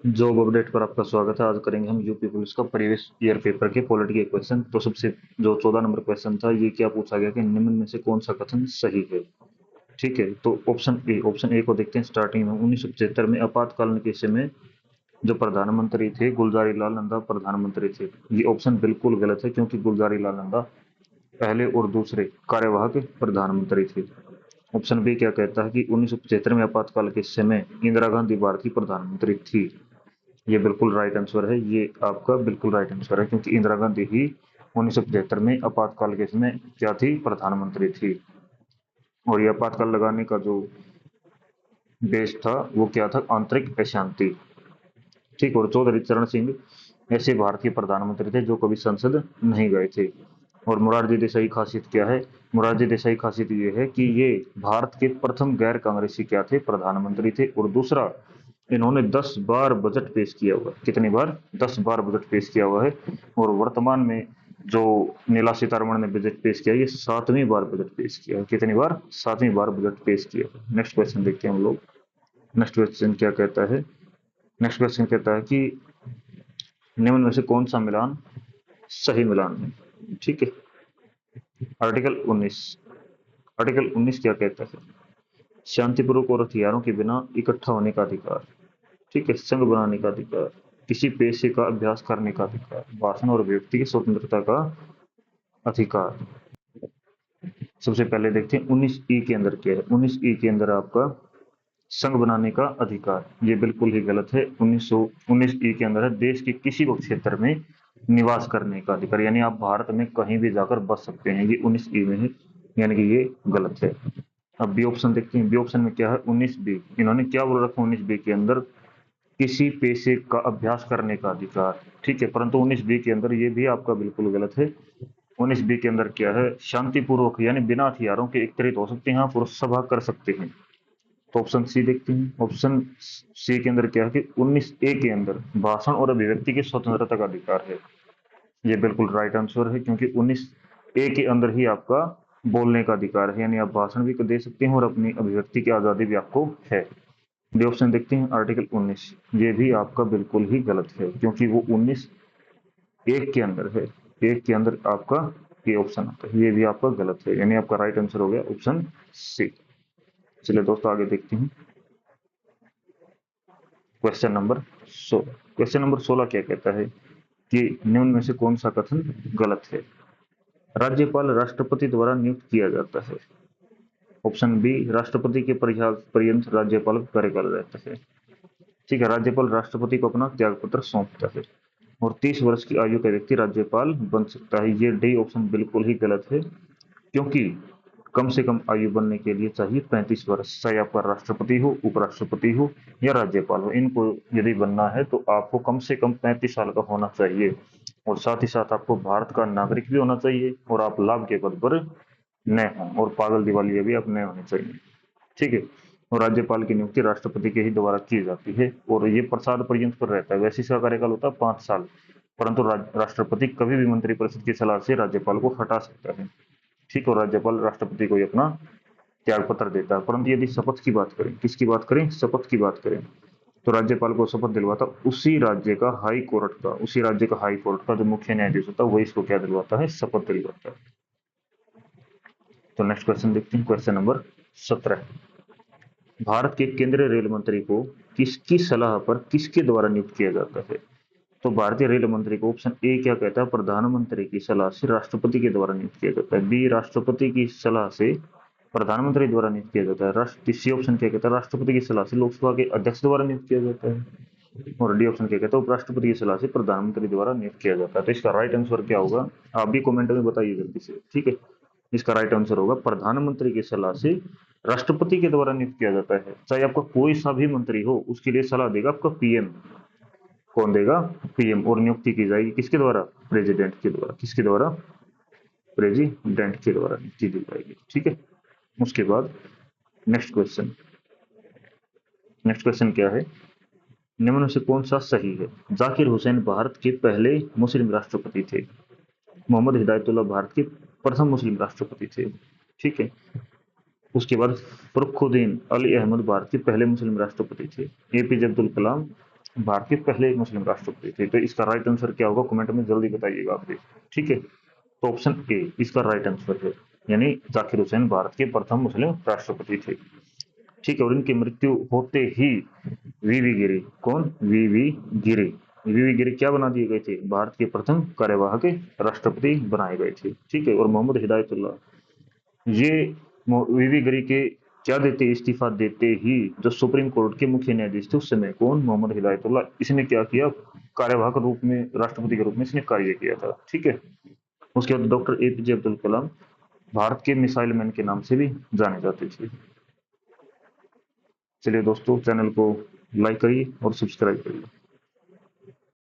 Job update पर आपका स्वागत है। आज करेंगे हम यूपी पुलिस का प्रीवियस ईयर पेपर के पॉलिटी के क्वेश्चन। तो सबसे जो 14 नंबर क्वेश्चन था, ये क्या पूछा गया कि निम्न में से कौन सा कथन सही है। ठीक है, तो ऑप्शन ए को देखते हैं। स्टार्टिंग में 1975 में आपातकालीन के समय जो प्रधानमंत्री थे गुलजारी लाल नंदा प्रधानमंत्री थे। ये ऑप्शन बिल्कुल गलत है, क्योंकि गुलजारी लाल नंदा पहले और दूसरे कार्यवाहक प्रधानमंत्री थे। ऑप्शन बी क्या कहता है कि 1975 में आपातकाल के समय इंदिरा गांधी भारत की प्रधानमंत्री थी। ये बिल्कुल राइट आंसर है। ये आपका बिल्कुल राइट आंसर है, क्योंकि इंदिरा गांधी ही 1975 में आपातकाल के समय क्या थी, प्रधानमंत्री थी। और ये आपातकाल लगाने का जो बेस था वो क्या था, आंतरिक अशांति। ठीक। और चौधरी चरण सिंह ऐसे भारतीय प्रधानमंत्री थे जो कभी संसद नहीं गए थे। और मोरारजी देसाई खासियत क्या है, मोरारजी देसाई खासियत ये है कि ये भारत के प्रथम गैर कांग्रेसी क्या थे, प्रधानमंत्री थे। और दूसरा, इन्होंने 10 बार बजट पेश किया हुआ है। कितनी बार? 10 बार बजट पेश किया हुआ है। और वर्तमान में जो नीला सीतारमण ने बजट पेश किया, ये 7वीं बार बजट पेश किया है। कितनी बार? 7वीं बार बजट पेश किया है। नेक्स्ट क्वेश्चन देखते हैं हम लोग। नेक्स्ट क्वेश्चन क्या कहता है? नेक्स्ट क्वेश्चन कहता है कि निम्न में से कौन सा मिलान सही मिलान है। ठीक है। आर्टिकल 19। आर्टिकल 19 क्या कहता है? शांतिपूर्वक और हथियारों के बिना इकट्ठा होने का अधिकार। ठीक है। संघ बनाने का अधिकार, किसी पेशे का अभ्यास करने का अधिकार, भाषण और अभिव्यक्ति की स्वतंत्रता का अधिकार। सबसे पहले देखते हैं 19 ई के अंदर क्या है। 19 ई के अंदर आपका संघ बनाने का अधिकार, ये बिल्कुल ही गलत है। 19 ई के अंदर है देश के किसी भी क्षेत्र में निवास करने का अधिकार, यानी आप भारत में कहीं भी जाकर बस सकते हैं। ये 19 ई में है, यानी कि ये गलत है। अब बी ऑप्शन देखते हैं। बी ऑप्शन में क्या है? 19 बी। इन्होंने क्या बोल रखा है 19 बी के अंदर? किसी पेशे का अभ्यास करने का अधिकार। ठीक है, परंतु 19 बी के अंदर ये भी आपका बिल्कुल गलत है। 19 बी के अंदर क्या है? शांतिपूर्वक यानी बिना हथियारों के एकत्रित हो सकते हैं, पुरुष सभा कर सकते हैं। तो ऑप्शन सी देखते हैं। ऑप्शन सी के अंदर क्या है कि 19 ए के अंदर भाषण और अभिव्यक्ति की स्वतंत्रता का अधिकार है। ये बिल्कुल राइट आंसर है, क्योंकि 19 ए के अंदर ही आपका बोलने का अधिकार है, यानी आप भाषण भी दे सकते हैं और अपनी अभिव्यक्ति की आजादी भी आपको है। बी ऑप्शन देखते हैं। आर्टिकल 19, ये भी आपका बिल्कुल ही गलत है, क्योंकि वो 19 एक के अंदर है। एक के अंदर आपका ये ऑप्शन आता है, ये भी आपका गलत है, यानी आपका राइट आंसर हो गया ऑप्शन सी। चलिए दोस्तों आगे देखते हैं। Question number 16। क्वेश्चन नंबर 16 क्या कहता है कि निम्न में से कौन सा कथन गलत है। राज्यपाल राष्ट्रपति द्वारा नियुक्त किया जाता है। ऑप्शन बी, राष्ट्रपति के प्रयाग पर्यंत राज्यपाल का कार्यकाल रहता है। ठीक है, राज्यपाल राष्ट्रपति को अपना त्याग पत्र सौंपता है और 30 वर्ष की आयु का व्यक्ति राज्यपाल बन सकता है। ये डी ऑप्शन बिल्कुल ही गलत है, क्योंकि कम से कम आयु बनने के लिए चाहिए 35 वर्ष। चाहे आपका राष्ट्रपति हो, उपराष्ट्रपति हो या राज्यपाल हो, इनको यदि बनना है तो आपको कम से कम 35 साल का होना चाहिए। और साथ ही साथ आपको भारत का नागरिक भी होना चाहिए और आप लाभ के पद पर न हों, और पागल दिवालिया भी आप न होने चाहिए। ठीक है। और राज्यपाल की नियुक्ति राष्ट्रपति के ही द्वारा की जाती है और ये प्रसाद पर्यंत पर रहता है। वैसे इसका कार्यकाल होता है 5 साल, परंतु राष्ट्रपति कभी भी मंत्रिपरिषद की सलाह से राज्यपाल को हटा सकता है। ठीक है, और राज्यपाल राष्ट्रपति को अपना त्याग पत्र देता है। परंतु यदि शपथ की बात करें, किसकी बात करें? शपथ की बात करें, तो राज्यपाल को शपथ दिलवाता उसी राज्य का हाई कोर्ट का, उसी राज्य का हाई कोर्ट का जो मुख्य न्यायाधीश होता है वही इसको क्या दिलवाता है? शपथ दिलवाता है। तो नेक्स्ट क्वेश्चन देखते हैं। Question number 17। भारत के केंद्रीय रेल मंत्री को किसकी सलाह पर किसके द्वारा नियुक्त किया जाता है। तो भारतीय रेल मंत्री को ऑप्शन ए क्या कहता है? प्रधानमंत्री की सलाह से राष्ट्रपति के द्वारा नियुक्त किया जाता है। बी, राष्ट्रपति की सलाह से प्रधानमंत्री द्वारा नियुक्त किया जाता है। सी ऑप्शन क्या कहता है? राष्ट्रपति की सलाह से लोकसभा के अध्यक्ष द्वारा नियुक्त किया जाता है। और डी ऑप्शन क्या कहता है? उपराष्ट्रपति की सलाह से प्रधानमंत्री द्वारा नियुक्त किया जाता है। तो इसका राइट आंसर क्या होगा? आप भी कमेंट में बताइए जल्दी से। ठीक है, इसका राइट आंसर होगा प्रधानमंत्री की सलाह से राष्ट्रपति के द्वारा नियुक्त किया जाता है। चाहे आपका कोई सा भी मंत्री हो, उसके लिए सलाह देगा आपका पीएम। कौन देगा? पीएम। और नियुक्ति की जाएगी किसके द्वारा? प्रेसिडेंट के द्वारा। किसके द्वारा? प्रेसिडेंट के द्वारा नियुक्ति दी जाएगी। ठीक है। उसके बाद नेक्स्ट क्वेश्चन। नेक्स्ट क्वेश्चन क्या है? निम्न में से कौन सा सही है। जाकिर हुसैन भारत के पहले मुस्लिम राष्ट्रपति थे। मोहम्मद हिदायतुल्लाह भारत के प्रथम मुस्लिम राष्ट्रपति थे। ठीक है। उसके बाद फरुखुद्दीन अली अहमद भारत के पहले मुस्लिम राष्ट्रपति थे। एपीजे अब्दुल कलाम भारत के पहले मुस्लिम राष्ट्रपति थे। तो इसका राइट आंसर क्या होगा, कमेंट में जल्दी बताइएगा आप भी। ठीक है, तो ऑप्शन ए इसका राइट आंसर है, यानी जाकिर हुसैन भारत के प्रथम मुस्लिम राष्ट्रपति थे। ठीक है, और इनकी मृत्यु होते ही वीवी गिरी, कौन, वीवी गिरी, वीवी गिरी क्या बना दिए गए थे, भारत के प्रथम कार्यवाहक राष्ट्रपति बनाए गए थे। ठीक है, और मोहम्मद हिदायतुल्लाह, ये वीवी गिरी के क्या देते, इस्तीफा देते ही जो सुप्रीम कोर्ट के मुख्य न्यायाधीश थे उस समय, कौन, मोहम्मद हिदायतुल्लाह, इसने क्या किया, कार्यवाहक रूप में, राष्ट्रपति के रूप में इसने कार्य किया था। ठीक है, उसके बाद डॉक्टर एपीजे अब्दुल कलाम भारत के मिसाइल मैन के नाम से भी जाने जाते थे। चलिए दोस्तों, चैनल को लाइक करिए और सब्सक्राइब करिए।